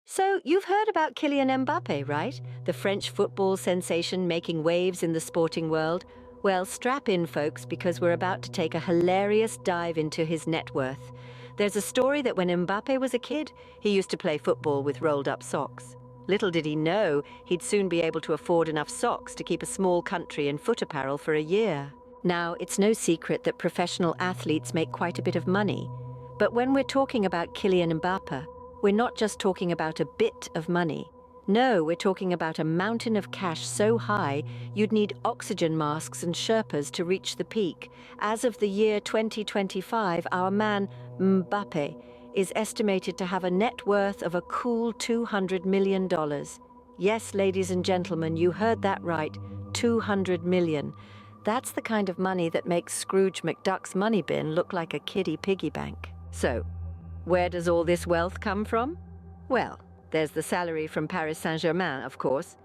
So, you've heard about Kylian Mbappe, right? The French football sensation making waves in the sporting world. Well, strap in, folks, because we're about to take a hilarious dive into his net worth. There's a story that when Mbappe was a kid, he used to play football with rolled-up socks. Little did he know he'd soon be able to afford enough socks to keep a small country in foot apparel for a year. Now, it's no secret that professional athletes make quite a bit of money. But when we're talking about Kylian Mbappe, we're not just talking about a bit of money. No, we're talking about a mountain of cash so high you'd need oxygen masks and Sherpas to reach the peak. As of the year 2025, our man Mbappe is estimated to have a net worth of a cool $200 million. Yes, ladies and gentlemen, you heard that right, 200 million. That's the kind of money that makes Scrooge McDuck's money bin look like a kiddie piggy bank. So, where does all this wealth come from? Well, there's the salary from Paris Saint-Germain, of course.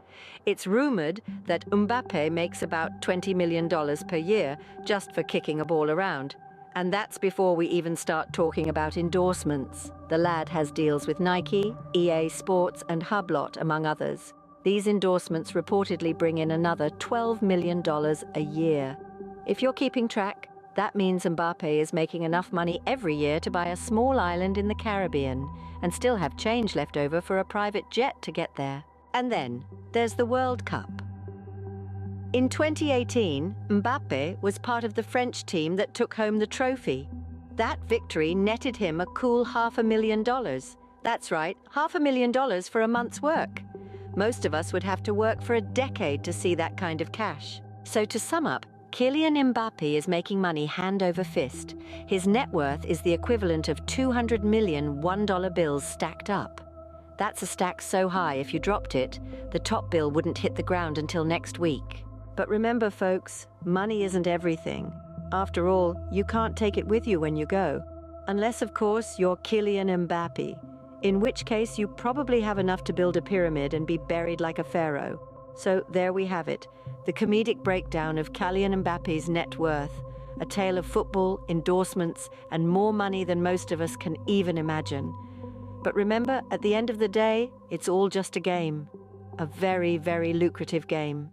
It's rumored that Mbappe makes about $20 million per year just for kicking a ball around. And that's before we even start talking about endorsements. The lad has deals with Nike, EA Sports, and Hublot, among others. These endorsements reportedly bring in another $12 million a year. If you're keeping track, that means Mbappe is making enough money every year to buy a small island in the Caribbean and still have change left over for a private jet to get there. And then there's the World Cup. In 2018, Mbappe was part of the French team that took home the trophy. That victory netted him a cool $500,000. That's right, $500,000 for a month's work. Most of us would have to work for a decade to see that kind of cash. So to sum up, Kylian Mbappe is making money hand over fist. His net worth is the equivalent of 200 million $1 bills stacked up. That's a stack so high if you dropped it, the top bill wouldn't hit the ground until next week. But remember, folks, money isn't everything. After all, you can't take it with you when you go. Unless, of course, you're Kylian Mbappe, in which case you probably have enough to build a pyramid and be buried like a pharaoh. So there we have it, the comedic breakdown of Kylian Mbappe's net worth, a tale of football, endorsements, and more money than most of us can even imagine. But remember, at the end of the day, it's all just a game. A very, very lucrative game.